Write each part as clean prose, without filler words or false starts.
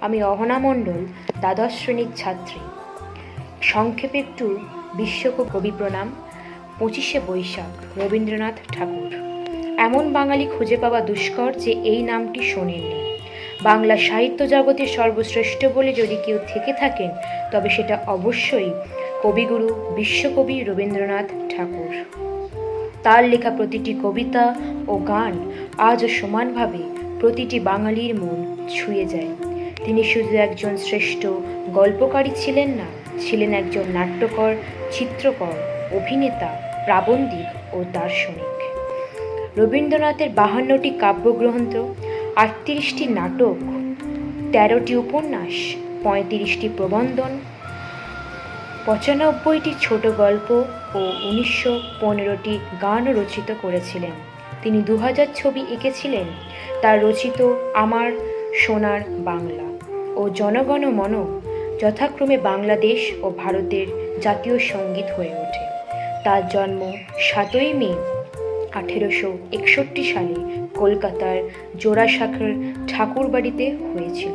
আমি অহনা মণ্ডল, দ্বাদশ শ্রেণীর ছাত্রী। সংক্ষেপে একটু বিশ্বকবি প্রণাম। 25শে বৈশাখ, রবীন্দ্রনাথ ঠাকুর। এমন বাঙালি খুঁজে পাওয়া দুষ্কর যে এই নামটি শোনেননি। বাংলা সাহিত্য জগতের সর্বশ্রেষ্ঠ বলে যদি কেউ থেকে থাকেন, তবে সেটা অবশ্যই কবিগুরু বিশ্বকবি রবীন্দ্রনাথ ঠাকুর। তার লেখা প্রতিটি কবিতা ও গান আজও সমানভাবে প্রতিটি বাঙালির মন ছুঁয়ে যায়। তিনি শুধু একজন শ্রেষ্ঠ গল্পকারী ছিলেন না, ছিলেন একজন নাট্যকর, চিত্রকর, অভিনেতা, প্রাবন্ধিক ও দার্শনিক। রবীন্দ্রনাথের 52টি কাব্যগ্রন্থ, 38টি নাটক, 13টি উপন্যাস, 35টি প্রবন্ধন, 95টি ছোট গল্প ও 1915টি গান রচিত করেছিলেন। তিনি 2000 ছবি এঁকেছিলেন। তার রচিত আমার সোনার বাংলা ও জনগণ মন যথাক্রমে বাংলাদেশ ও ভারতের জাতীয় সঙ্গীত হয়ে ওঠে। তার জন্ম 7ই মে 1861 সালে কলকাতার জোড়াসাঁকোর ঠাকুরবাড়িতে হয়েছিল।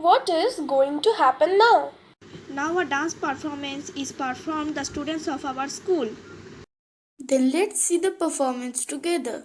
What is going to happen now? Now a dance performance is performed the students of our school. Then let's see the performance together.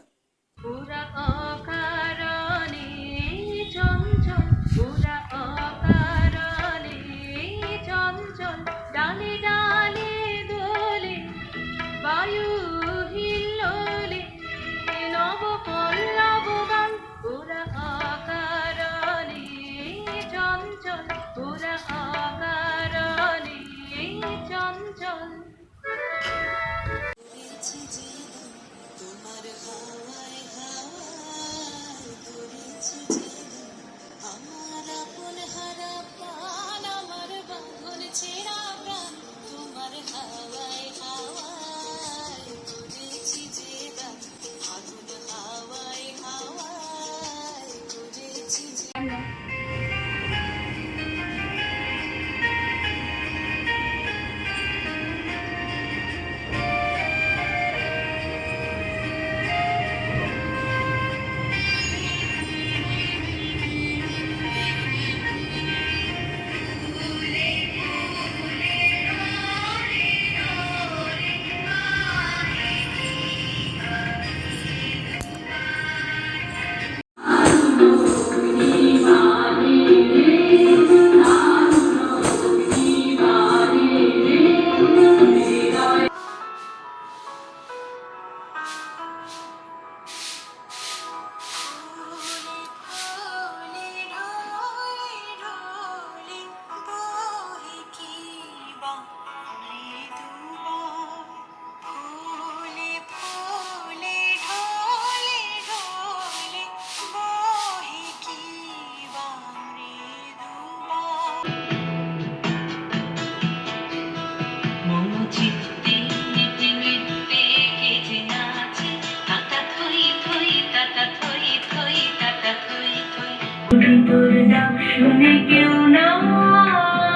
শুনে কেউ না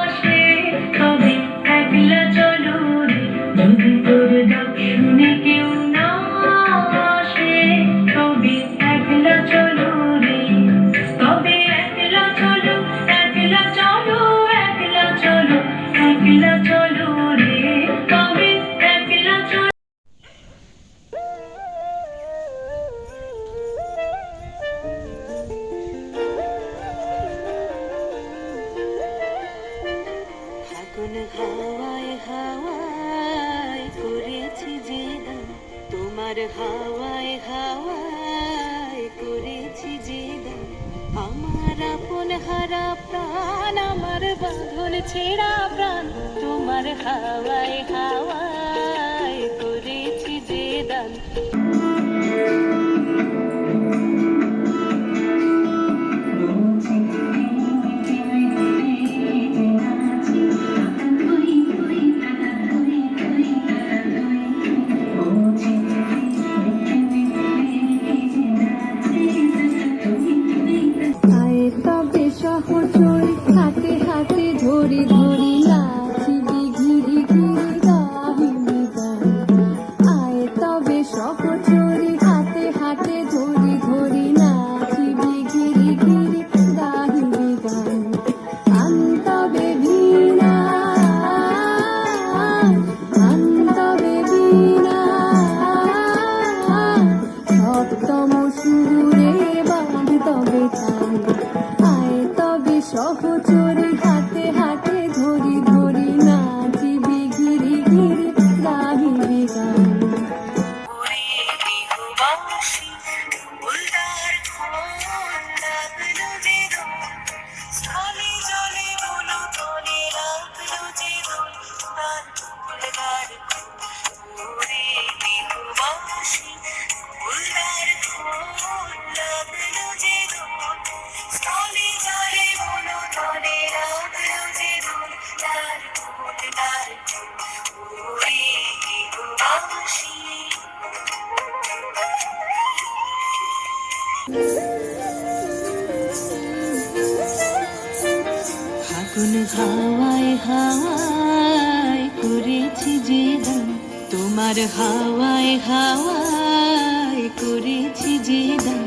আসে, তবে একলা চলো রে। যদি তোর ডাক শুনে কেউ না আসে, তবে একলা চলো রে। তবে একলা চলো, একলা চলো, একলা চলো, একলা চলো রে। তবে একলা চলো। ফাগুন হাওয়ায় হাওয়ায় করেছি যে দান, তোমার হাওয়ায় হাওয়ায় করেছি যে দান। আমার আপন হারা প্রাণ, আমার বাঁধন ছেঁড়া প্রাণ, তোমার হাওয়ায় হাওয়ায় করেছি যে দান। আয় তবে সহচর হাতে হাতে ধরি ধরি নাচিবি ঘিরি ঘিরি গাহিবি গান। আয় তবে সহচর হাতে হাতে ধরি ধরি নাচিবি ঘিরি ঘিরি গাহিবি গান। আন্তবে বীণা, আন্তবে বীণা, সপ্তম সুরে বাঁধ তবে তান। আয় তবে সহচরি হাতে হাতে ধরি ধরি নাচিবি ঘিরি ঘিরি গাহিবি গান। ওরে বিহুবাসী ফুলদার খোল লাগলো যে দোল, স্থলে জলে বলো তলে লাগলো যে দোল, তার ফুলদার খোল। ওরে বিহুবাসী ফুলদার খোল লাগলো যে দোল, স্থলে জলে বলো তলে লাগলো যে দোল, তার ফুলদার খোল। ওরে বিহুবাসী। ফাগুন হাওয়ায় হাওয়ায় করেছি যে দান, তোমার হাওয়ায় হাওয়ায় করেছি যে দান।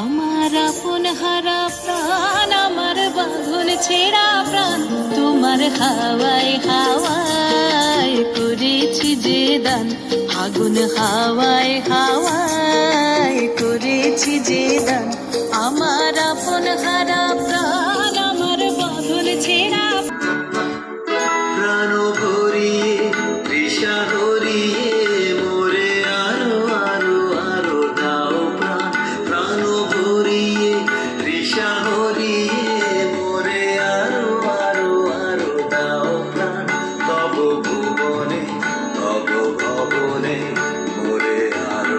আমার আপন হারা প্রাণ, আমার বাঁধন ছেঁড়া প্রাণ, তোমার হাওয়ায় হাওয়ায় করেছি যে দান। ফাগুন হাওয়ায় হাওয়ায় করেছি যে দান। আমার আপন হারা প্রাণ, আমার বাঁধন ছেঁড়া প্রাণ ভরিয়ে তৃষা হরিয়ে মোরে আরো আরো আরো দাও প্রাণ। প্রাণ ভরিয়ে তৃষা হরিয়ে মোরে আরো আরো আরো দাও প্রাণ। তব ভুবনে তব ভবনে মোরে আরো।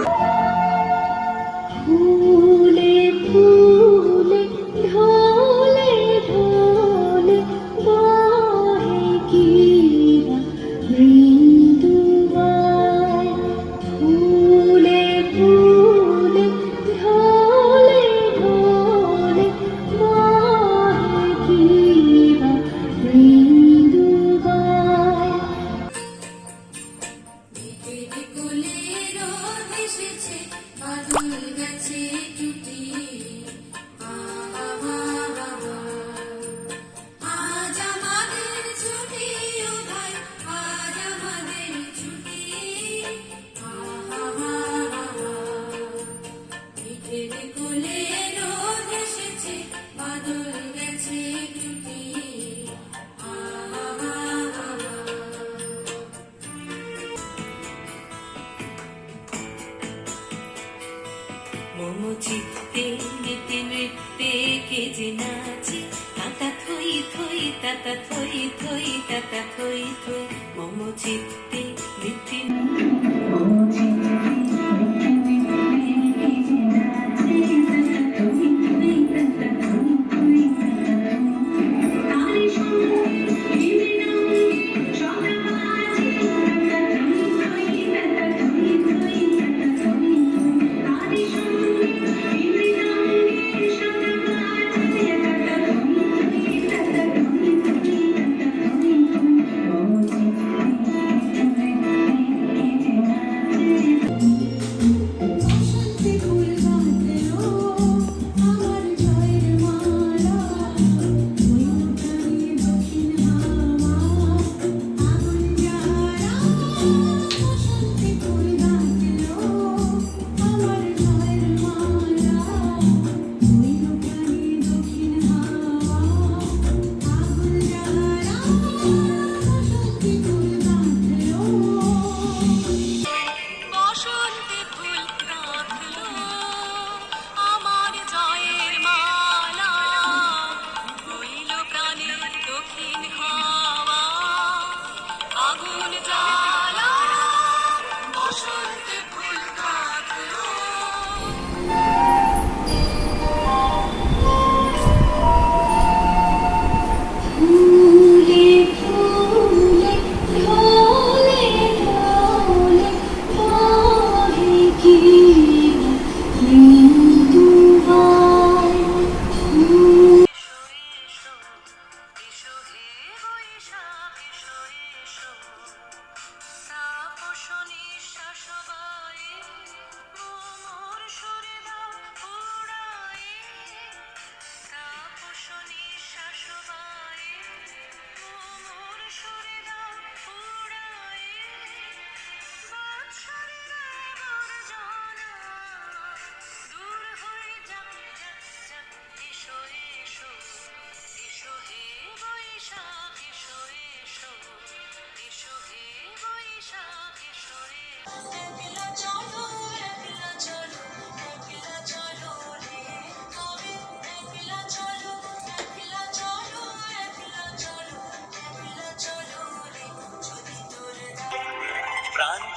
ফুলে ফুলে ঢলে ঢলে বহে গীরা মৃদুবায়। ফুলে ফুলে ঢলে ঢলে বহে গীরা মৃদুবায়। মম চিত্তে নিতে নৃত্যে কে যে নাচে, তাতা থই থই তাতা থই থই তাতা থই থই। মম চিত্তে নিতে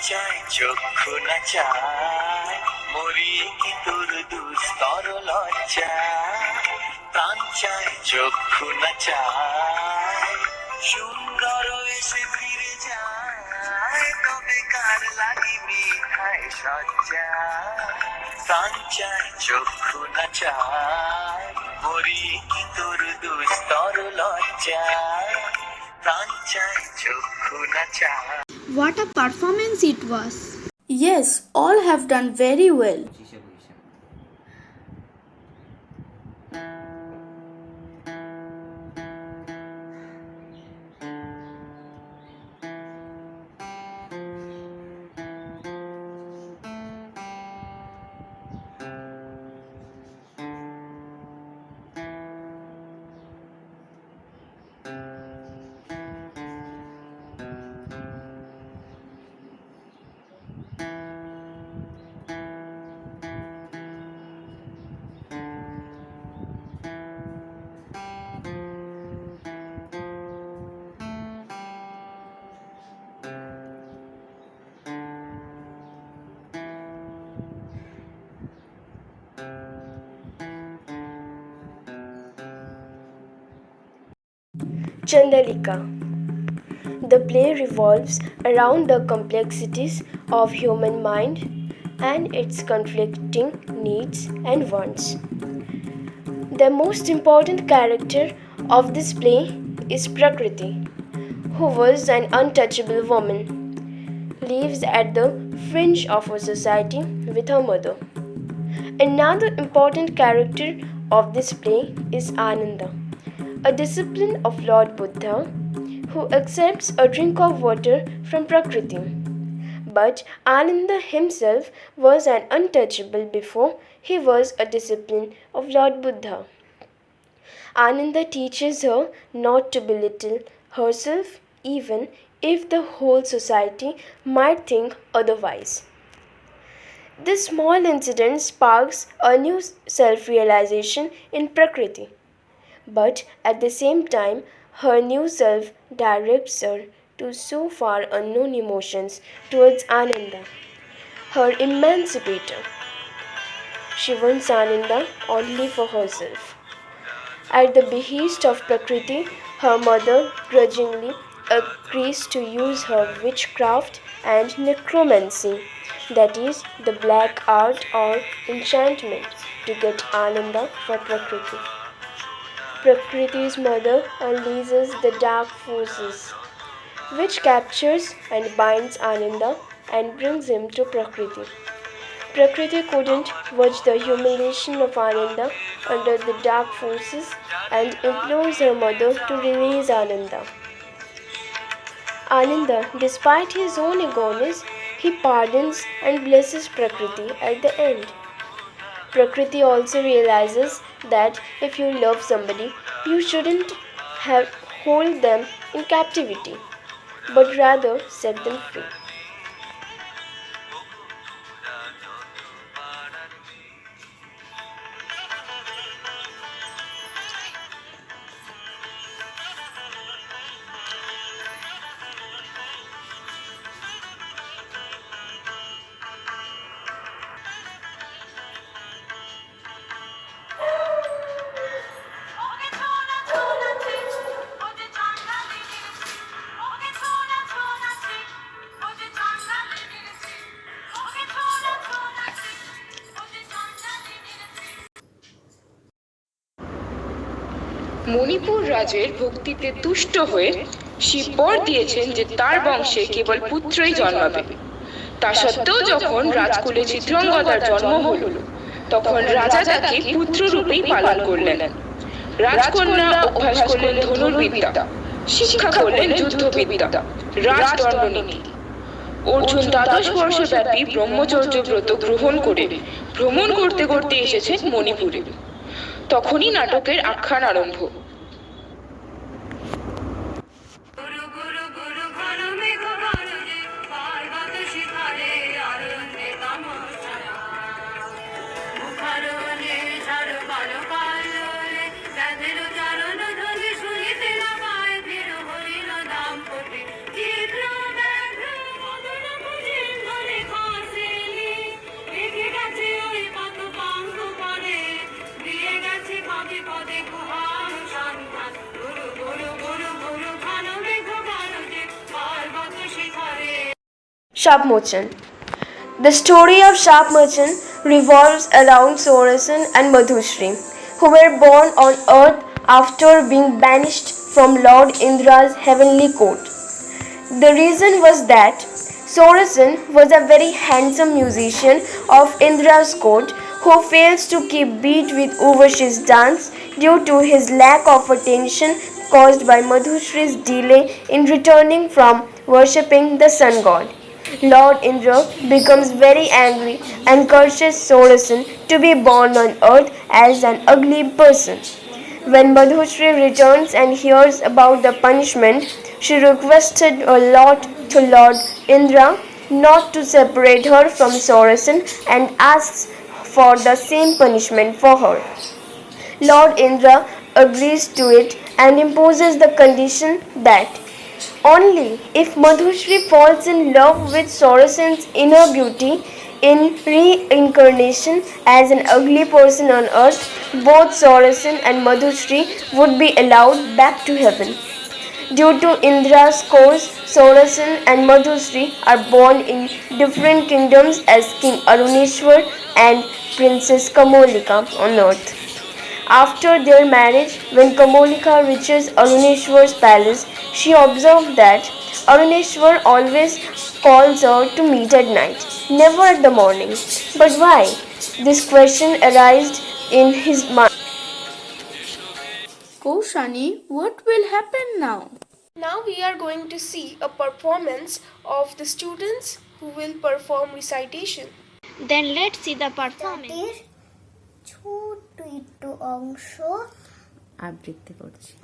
চায় চক্ষু না চায় মরি কি তোর দুস্তর লজ্জা প্রাণ চায় চক্ষু না চায় সুন্দর এসে ফিরে যায় তবে কার লাগি মিঠায় সজ্জা প্রাণ চায় চক্ষু না চায় মরি কি তোর দুস্তর লজ্জা প্রাণ চায় চক্ষু না চায় What a performance it was! Yes, all have done very well. Chandalika. The play revolves around the complexities of human mind and its conflicting needs and wants. The most important character of this play is Prakriti, who was an untouchable woman, lives at the fringe of her society with her mother. Another important character of this play is Ananda, a disciple of Lord Buddha who accepts a drink of water from Prakriti. But Ananda himself was an untouchable before he was a disciple of Lord Buddha. Ananda teaches her not to belittle herself even if the whole society might think otherwise. This small incident sparks a new self realization in Prakriti, but at the same time, her new self directs her to so far unknown emotions towards Ananda, her emancipator. She wants Ananda only for herself. At the behest of Prakriti, her mother grudgingly agrees to use her witchcraft and necromancy, that is, the black art or enchantment, to get Ananda for Prakriti. Prakriti's mother unleashes the dark forces, which captures and binds Ananda and brings him to Prakriti. Prakriti couldn't watch the humiliation of Ananda under the dark forces and implores her mother to release Ananda. Ananda, despite his own eagerness, he pardons and blesses Prakriti at the end. Prakriti also realizes that if you love somebody, you shouldn't hold them in captivity, but rather set them free. Manipur রাজের ভক্তিতে তুষ্ট হয়ে শিব বর দিয়েছেন যে তার বংশে কেবল পুত্রই জন্মাবে। তা সত্ত্বেও যখন রাজকুলে চিত্রাঙ্গদার জন্ম হল, তখন রাজা তাকে পুত্ররূপেই পালন করলেন। রাজকন্যা অভ্যাস করলেন ধনুর্বিদ্যা, শিক্ষা করলেন যুদ্ধবিদ্যা, রাজদণ্ডনীতি। অর্জুন ১২ বর্ষব্যাপী ব্রহ্মচর্য ব্রত গ্রহণ করে ভ্রমণ করতে করতে এসেছেন মণিপুরে। তখনই নাটকের আখ্যান আরম্ভ। Sharp Merchant. The story of Sharp Merchant revolves around Sorasan and Madhushri, who were born on earth after being banished from Lord Indra's heavenly court. The reason was that Sorasan was a very handsome musician of Indra's court who fails to keep beat with Urvashi's dance due to his lack of attention caused by Madhushri's delay in returning from worshipping the sun god. Lord Indra becomes very angry and curses Sorasan to be born on earth as an ugly person. When Madhushri returns and hears about the punishment, she requested a lot to Lord Indra not to separate her from Sorasan and asks for the same punishment for her. Lord Indra agrees to it and imposes the condition that only if Madhushri falls in love with Sorasan's inner beauty in reincarnation as an ugly person on earth, both Sorasan and Madhushri would be allowed back to heaven. Due to Indra's course, Sorasan and Madhushri are born in different kingdoms as King Aruneshwar and Princess Kamolika on earth. After their marriage, when Kamolika reaches Aruneshwar's palace, she observed that Aruneshwar always calls her to meet at night, never at the morning. But why? This question arose in his mind. Kaushani, what will happen now? Now we are going to see a performance of the students who will perform recitation. Then let's see the performance. ছোট একটু অংশ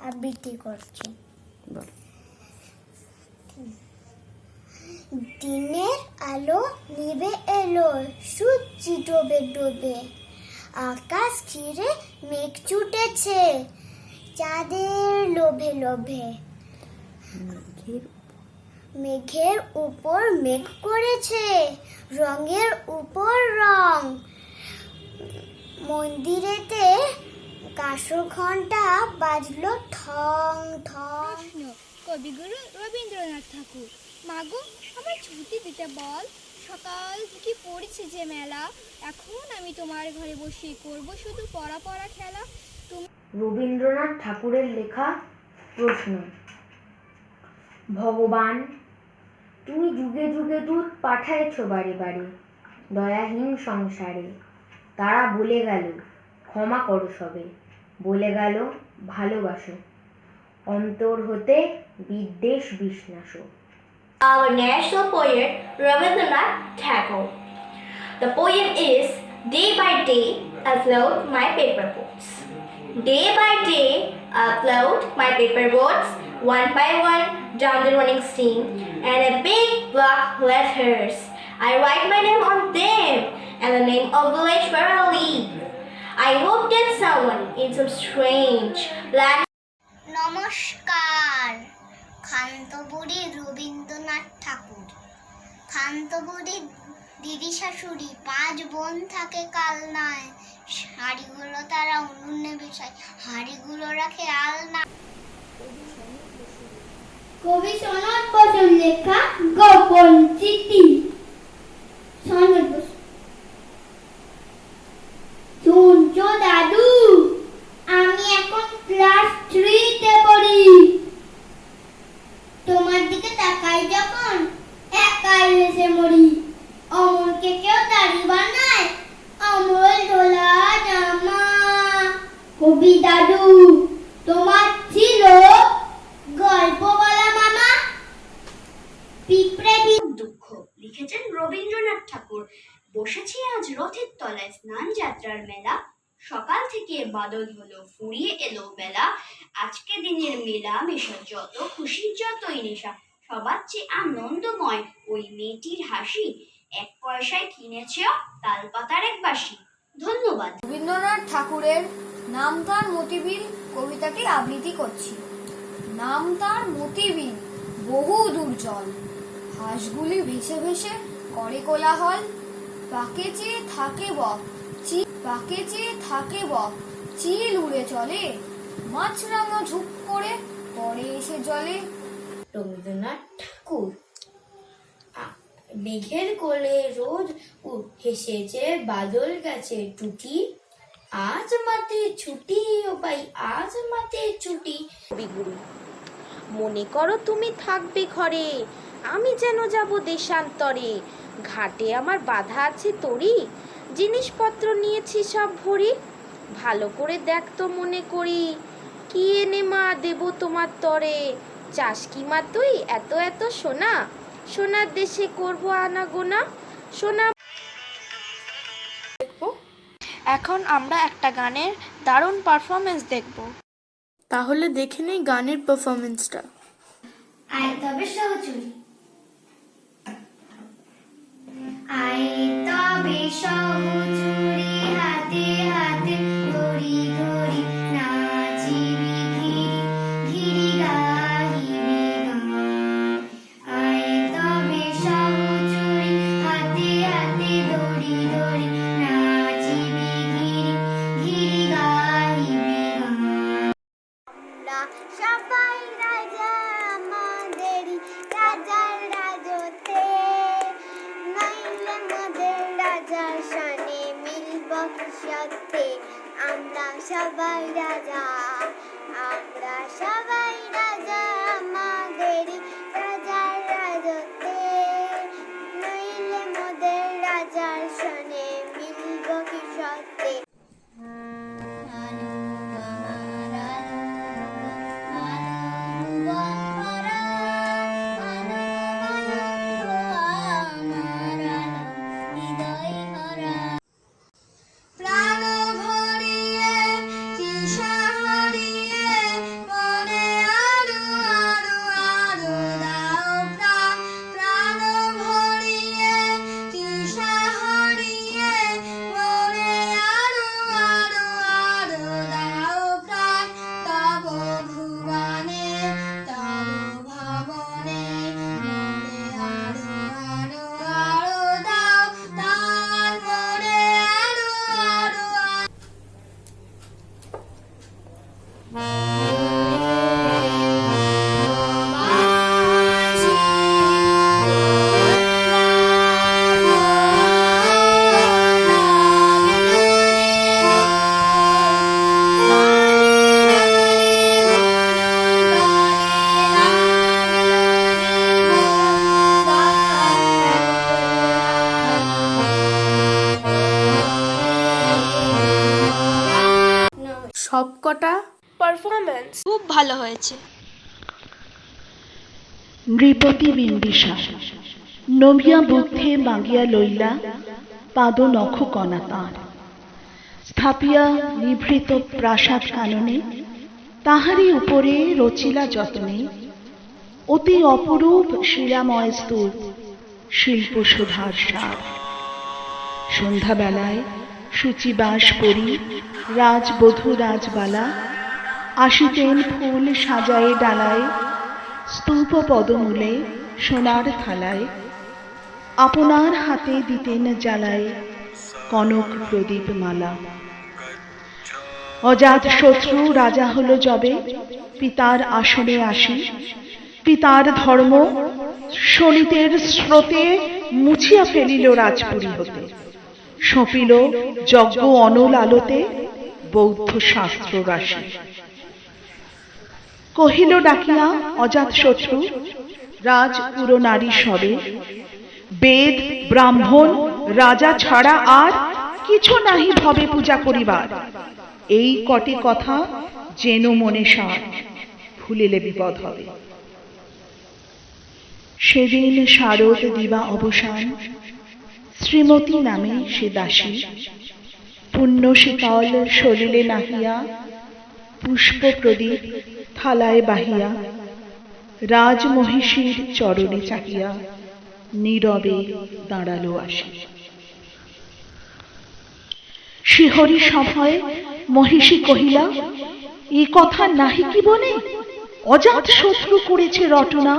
আবৃত্তি করছি দিনের আলো নিভে এলো সূর্যি ডোবে ডোবে আকাশ ঘিরে মেঘ ছুটেছে চাঁদের লোভে লোভে মেঘের উপর মেঘ করেছে রঙের উপর রং মন্দিরেতে কাঁসরঘণ্টা বাজলো ঠং ঠং। কবিগুরু রবীন্দ্রনাথ ঠাকুর। মাগো আমার ছুটি দিতে বল, সকাল থেকে পড়েছে যে মেলা, এখন আমি তোমার ঘরে বসে করব শুধু পড়া পড়া খেলা। রবীন্দ্রনাথ ঠাকুরের লেখা প্রশ্ন। ভগবান, তুমি যুগে যুগে দূত পাঠাইছ বারে বারে দয়াহীন সংসারে, তারা বলে গেল ক্ষমা করো সবে, বলে গেল ভালোবাসো, অন্তর হতে বিদ্বেষ বিষ্ণাস। Our national poet Rabindranath Tagore. The poem is Day by day I float my paper boats. Day by day I float my paper boats, one by one down the running stream, and a big block letters. I write my name on them and the name of village where I live. I hope that someone in some strange land. নমস্কার, খান্তবুড়ি রবীন্দ্রনাথ ঠাকুর। খান্তবুড়ি দিদি শাশুড়ি 5 বোন থাকে কালনায়, শাড়িগুলো তারা উনুনে বেশায়, হাড়িগুলো রাখে আলনা। কবি সনদ বসুর লেখা গোপন চিঠি। সনদ বসু। শুনছো দাদু, আমি এখন ক্লাস 3-তে পড়ি। তোমার দিকে তাকাই যখন একাই হেসে মরি। অমলকে কেউ দাড়ি বানায়, অমল ধোলা জামা। কবি দাদু, তোমার ছিল গল্প বলা মামা। পিঁপড়ে দুঃখ লিখেছেন রবীন্দ্রনাথ ঠাকুর। বসেছি আজ রথের তলায় স্নান যাত্রার মেলা, সকাল থেকে বাদল হলো ফুরিয়ে এলো বেলা। আজকে দিনের মেলা মেশা যত খুশি যতই নেশা, সবার চেয়ে আনন্দময় ওই মেয়েটির হাসি। 1 পয়সায় কিনেছ তালপাতার এক বাসি। ধন্যবাদ। রবীন্দ্রনাথ ঠাকুরের নাম তার মতিবিল কবিতাটি আবৃত্তি করছি। নাম তার মতিবিল বহু দূর জল, হাঁসগুলি ভেসে ভেসে করে কোলাহল। পাকে চেয়ে থাকে বক, পাকে চেয়ে থাকে বক, চিল উড়ে চলে, মাছরাঙা ঝুপ করে পড়ে এসে জলে। রবীন্দ্রনাথ ঠাকুর মেঘের কোলে রোদ হেসেছে, বাদল গেছে টুটি, আজ মাতে ছুটি ও ভাই, আজ মাতে ছুটি। কবিগুরু, মনে করো তুমি থাকবে ঘরে, আমি যেন যাব দেশান্তরে, ঘাটে আমার বাধা আছে তরি, জিনিসপত্র নিয়েছি সব ভরি, ভালো করে দেখ তো মনে করি, কি এনে মা দেব তোমার তরে, চাস কি মা তুই এত এত সোনা, সোনার দেশে করবো আনাগোনা, সোনা। এখন আমরা একটা গানের দারুণ পারফরমেন্স দেখব। তাহলে দেখে নেই গানের পারফরমেন্সটা। আয় তবে সহচুরি, আয় তবে সহচুরি, হাতে হাতে ধরি ধরি, নাচিবি ঘিরি ঘিরি গাহিবি গান। আয় তবে সহচুরি, হাতে হাতে ধরি ধরি, নাচিবি ঘিরি ঘিরি গাহিবি গান। সবাই রাজা আমাদেরই, রাজার রাজত্বে, নইলে মোদের রাজার শানে মিলব সত্যে। আমরা সবাই রাজা, আমরা সবাই রাজা আমাদেরই, রাজার রাজত্বে, নইলে মোদের রাজার শানে মিলব সত্যে। প্রাণ ভরিয়ে তৃষা হারিয়ে, মনে আরো আরো আরো দাও প্রাণ। প্রাণ ভরিয়ে তৃষা হারিয়ে, মনে আরো আরো আরো দাও প্রাণ। তব ভুবনে তব ভবনে, মনে আরো আরো আরো দাও, তার মনে আরো আরো আরো। সবকটা পারফরমেন্স খুব ভালো হয়েছে। নৃপতি বিন্দিশা, নমিয়া বুদ্ধে মাগিয়া লইলা, পাদ নখ কণা তাঁর, স্থাপিয়া নিভৃত প্রাসাদ কাননে, তাহারই উপরে রচিলা যতনে, অতি অপরূপ শিলাময় স্তূপ, শিল্প সুধার সার। সন্ধ্যাবেলায় শুচিবাস পরি, রাজবধূ রাজবালা, আসিতেন ফুল সাজায়ে ডালায়, স্তূপ পদমূলে সোনার থালায়, আপনার হাতে দিতেন জ্বালায় কনক প্রদীপ মালা। অজাত শত্রু রাজা হলো যবে, পিতার আসনে আসি, পিতার ধর্ম শোণিতের স্রোতে মুছিয়া ফেলিল রাজপুরী হতে, সঁপিল যজ্ঞ অনল আলোতে বৌদ্ধ শাস্ত্র রাশি। কহিল ডাকিয়া অজাত শত্রু, রাজ পুরো নারী সবে, বেদ ব্রাহ্মণ রাজা ছাড়া আর কিছু নাহি ভবে পূজা করিবার, এই কটি কথা যেন মনে সার, ভুলিলে বিপদ হবে। সেদিন শারদ দিবা অবসান, শ্রীমতী নামে সে দাসী, পুণ্য শীতল সলিলে নাহিয়া, পুষ্প প্রদীপ থালায় বাহিয়া, রাজমহিষীর চরণে চাহিয়া, নীরবে দাঁড়ালো আসি। শিহরি সভায় মহিষী কহিলা, এ কথা নাহি কি বনে, অজাত শত্রু করেছে রটনা,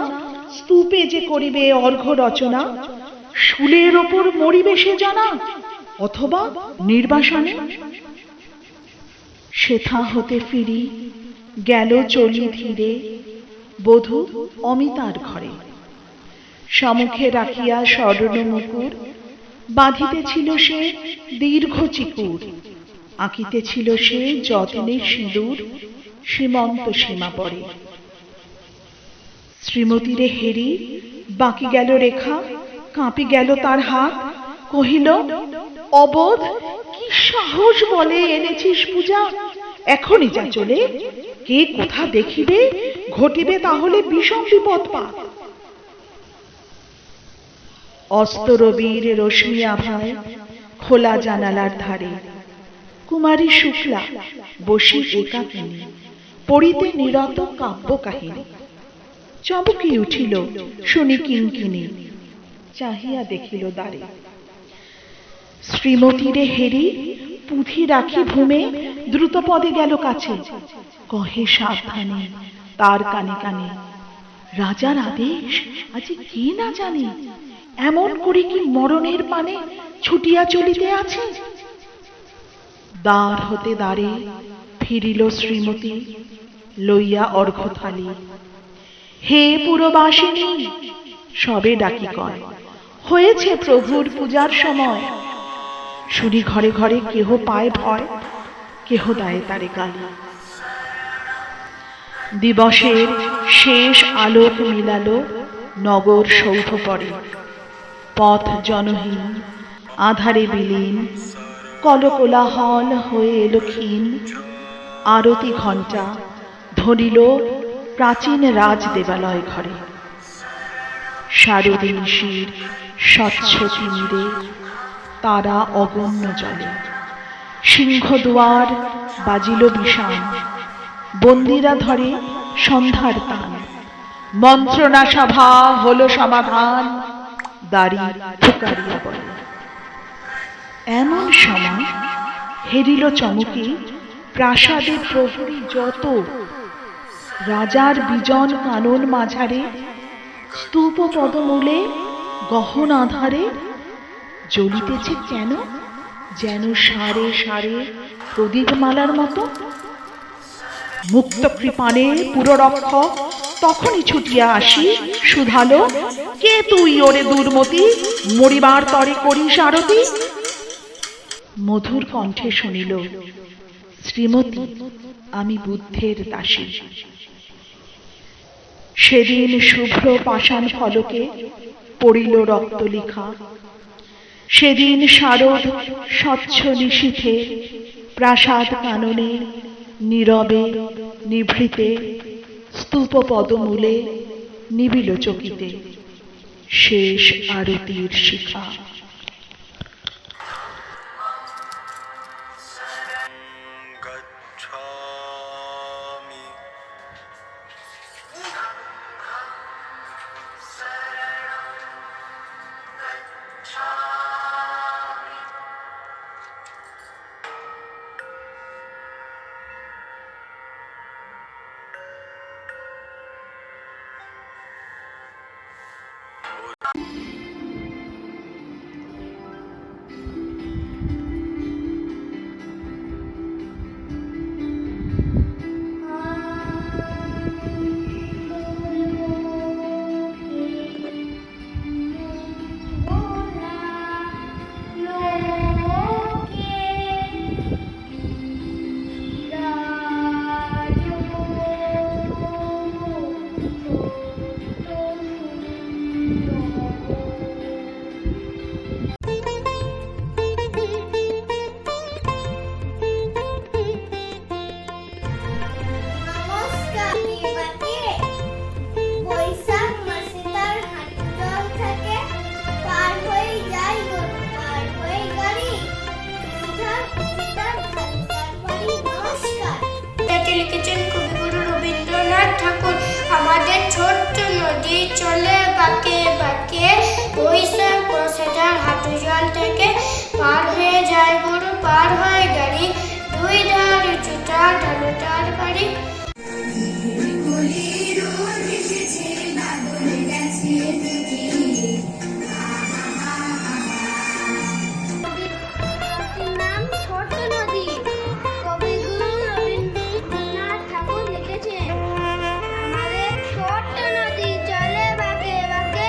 স্তূপে যে করিবে অর্ঘ্য রচনা, শুলের ওপর মরিবে সে জানা, অথবা নির্বাসনে। সেথা হতে ফিরি গেল চলি ধীরে, বধূ অমিতার ঘরে, সমুখে রাখিয়া স্বর্ণ মুকুর, বাঁধিতেছিল সে দীর্ঘ চিকুর, আঁকিতেছিল সে যত্নে সিঁদুর, সীমন্ত সীমা পরে। শ্রীমতীরে হেরি বাকি গেল রেখা, কাঁপি গেল তার হাত, কহিল, অবোধ, কি সাহস বলে এনেছিস পূজা? এখনই যা চলে, কে কোথা দেখিবে, ঘটিবে তাহলে বিষম বিপদপাত। অস্তরবীর রশ্মি আভায় খোলা জানালার ধারে কুমারী শুক্লা বসি একাকিনী পড়িতে নিরত কাব্য কাহিনী। চমকি উঠিল শুনি কিঙ্কিনী, চাহিয়া দেখিল দ্বারে। শ্রীমতীরে হেরি পুঁথি রাখি ভূমে দ্রুত পদে গেল কাছে, কহে সাবধানে তার কানে কানে, রাজার আদেশ আজি কে না জানে, এমন করে কি মরণের পানে ছুটিয়া চলিতে আছে। দ্বার হতে দ্বারে ফিরিল শ্রীমতী, লইয়া অর্ঘ্য থালি। হে পুরবাসিনী, সবে ডাকি কয়, হয়েছে প্রভুর পূজার সময়। শুনি ঘরে ঘরে কেহ পায় ভয়, কেহ দেয় তারে গালি। দিবসের শেষ আলোক মিলালো নগর সৌধ পরে, পথ জনহীন আধারে বিলীন, কলকোলাহল হয়ে এলো ক্ষীণ। আরতি ঘণ্টা ধরিল প্রাচীন রাজ দেবালয় ঘরে। শারদীন শির স্বচ্ছ তিমিরে তারা অগণ্য জলে। সিংহদুয়ার বাজিল বিষাণ, বন্দিরা ধরে সন্ধ্যার তান। মন্ত্রণা সভা হলো সমাধান, দাঁড়ি ফুকারিয়া বলে। এমন সময় হেরিল চমকে প্রাসাদের প্রহরী যত, রাজার বিজন কানন মাঝারে, স্তূপ পদমূলে গহন আধারে জ্বলিতেছে কেন যেন সারে সারে প্রদীপমালার মতো। মুক্ত কৃপাণে পুররক্ষক তখনই ছুটিয়া আসি শুধালো, কে তুই ওরে দুর্মতি, মরিবার তরে করিস আরতি। মধুর কণ্ঠে শুনিল, শ্রীমতী, আমি বুদ্ধের দাসী। সেদিন শুভ্র পাষাণ ফলকে পড়িল রক্তলিখা। সেদিন শারদ স্বচ্ছ নিশীথে প্রাসাদ কাননে নীরবে নিভৃতে স্তূপ পদমূলে নিবিল চকিতে শেষ আরতির শিখা। আমাদের ছোট্ট নদী চলে বাঁকে বাঁকে, বৈশাখ বর্ষাটার হাঁটু জল থেকে পার হয়ে যায় গরু, পার হয় গাড়ি, দুই ধার উঁচুটা ঢালুটার বাড়ি। নাম ছোট্ট নদী, কবিগুরু রবীন্দ্রনাথ ঠাকুর লিখেছেন। আমাদের ছোট্ট নদী চলে বাঁকে বাঁকে,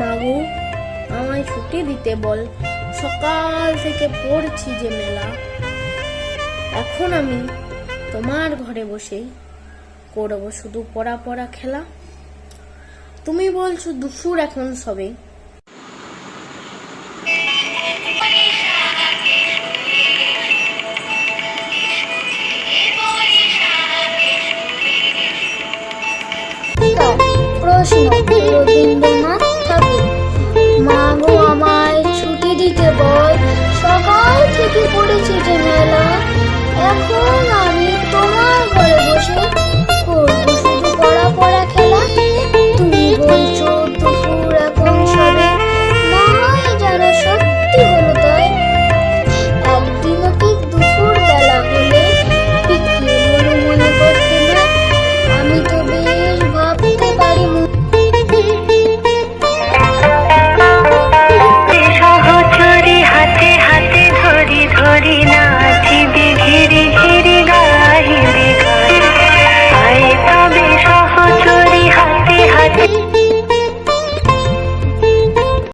মাগো আমায় ছুটি দিতে বল, সকাল থেকে পড়ছি যে মেলা। এখন আমি তোমার ঘরে বসেই করবো শুধু পড়া পড়া খেলা। তুমি বলছো দুপুর এখন সবে, প্রশ্ন, রবীন্দ্র